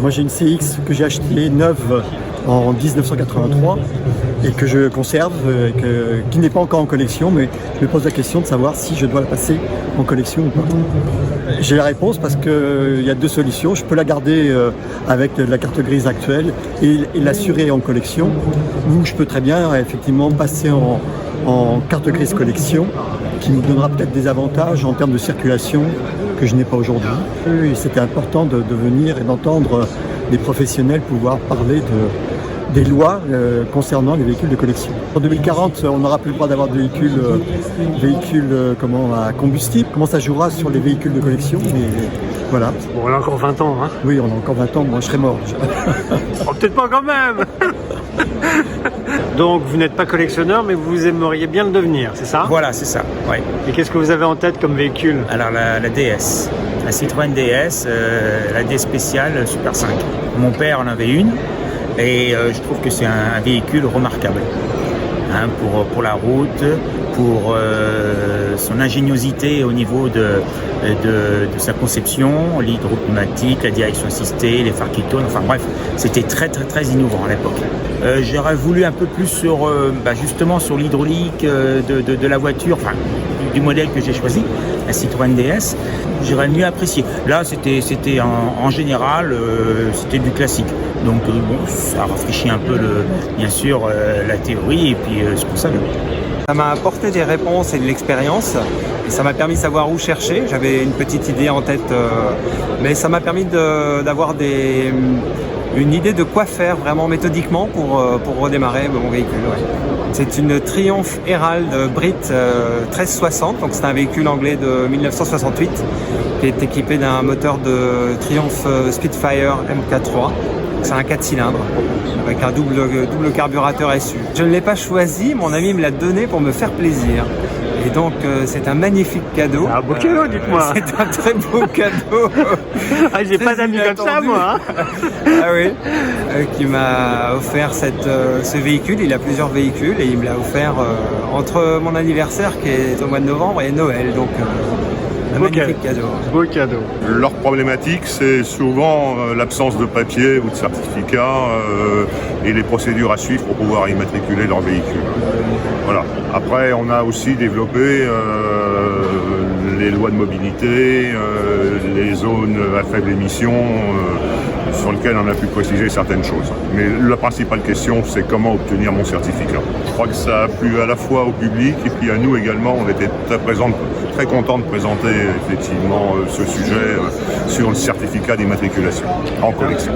Moi j'ai une CX que j'ai achetée neuve en 1983 et que je conserve, qui n'est pas encore en collection, mais je me pose la question de savoir si je dois la passer en collection ou pas. J'ai la réponse parce qu'il y a deux solutions. Je peux la garder avec la carte grise actuelle et l'assurer en collection, ou je peux très bien effectivement passer en carte grise collection, qui nous donnera peut-être des avantages en termes de circulation que je n'ai pas aujourd'hui. C'était important de venir et d'entendre des professionnels pouvoir parler des lois concernant les véhicules de collection. En 2040, on n'aura plus le droit d'avoir de véhicules à combustible. Comment ça jouera sur les véhicules de collection, mais voilà. Bon, on a encore 20 ans, hein. Oui, on a encore 20 ans, moi je serai mort. Oh, peut-être pas quand même. Donc vous n'êtes pas collectionneur, mais vous aimeriez bien le devenir, c'est ça? Voilà, c'est ça, ouais. Et qu'est-ce que vous avez en tête comme véhicule? Alors la DS, la Citroën DS, la DS spéciale Super 5. Mon père en avait une et je trouve que c'est un véhicule remarquable, hein, pour la route, pour son ingéniosité au niveau de sa conception, l'hydropneumatique, la direction assistée, les phares qui tournent, enfin bref, c'était très innovant à l'époque. J'aurais voulu un peu plus sur justement sur l'hydraulique de la voiture, enfin du modèle que j'ai choisi, la Citroën DS, j'aurais mieux apprécié. Là c'était en général c'était du classique, donc bon, ça rafraîchit un peu bien sûr la théorie et puis ce qu'on savait. Ça m'a apporté des réponses et de l'expérience et ça m'a permis de savoir où chercher. J'avais une petite idée en tête, mais ça m'a permis d'avoir une idée de quoi faire vraiment méthodiquement pour redémarrer mon véhicule. Ouais. C'est une Triumph Herald Brit 1360, donc c'est un véhicule anglais de 1968 qui est équipé d'un moteur de Triumph Spitfire MK3. C'est un 4 cylindres avec un double carburateur SU. Je ne l'ai pas choisi, mon ami me l'a donné pour me faire plaisir. Et donc c'est un magnifique cadeau. Un beau cadeau, dites-moi. C'est un très beau cadeau. Ah, j'ai pas d'amis comme ça, moi. Hein. Ah oui, qui m'a offert ce véhicule. Il a plusieurs véhicules et il me l'a offert entre mon anniversaire qui est au mois de novembre et Noël. Donc un magnifique cadeau. Beau cadeau. Leur problématique, c'est souvent l'absence de papier ou de certificat et les procédures à suivre pour pouvoir immatriculer leur véhicule. Voilà. Après, on a aussi développé les lois de mobilité, les zones à faible émission, sur lesquelles on a pu préciser certaines choses. Mais la principale question, c'est comment obtenir mon certificat. Je crois que ça a plu à la fois au public et puis à nous également. On était très contents de présenter effectivement ce sujet sur le certificat d'immatriculation en collection.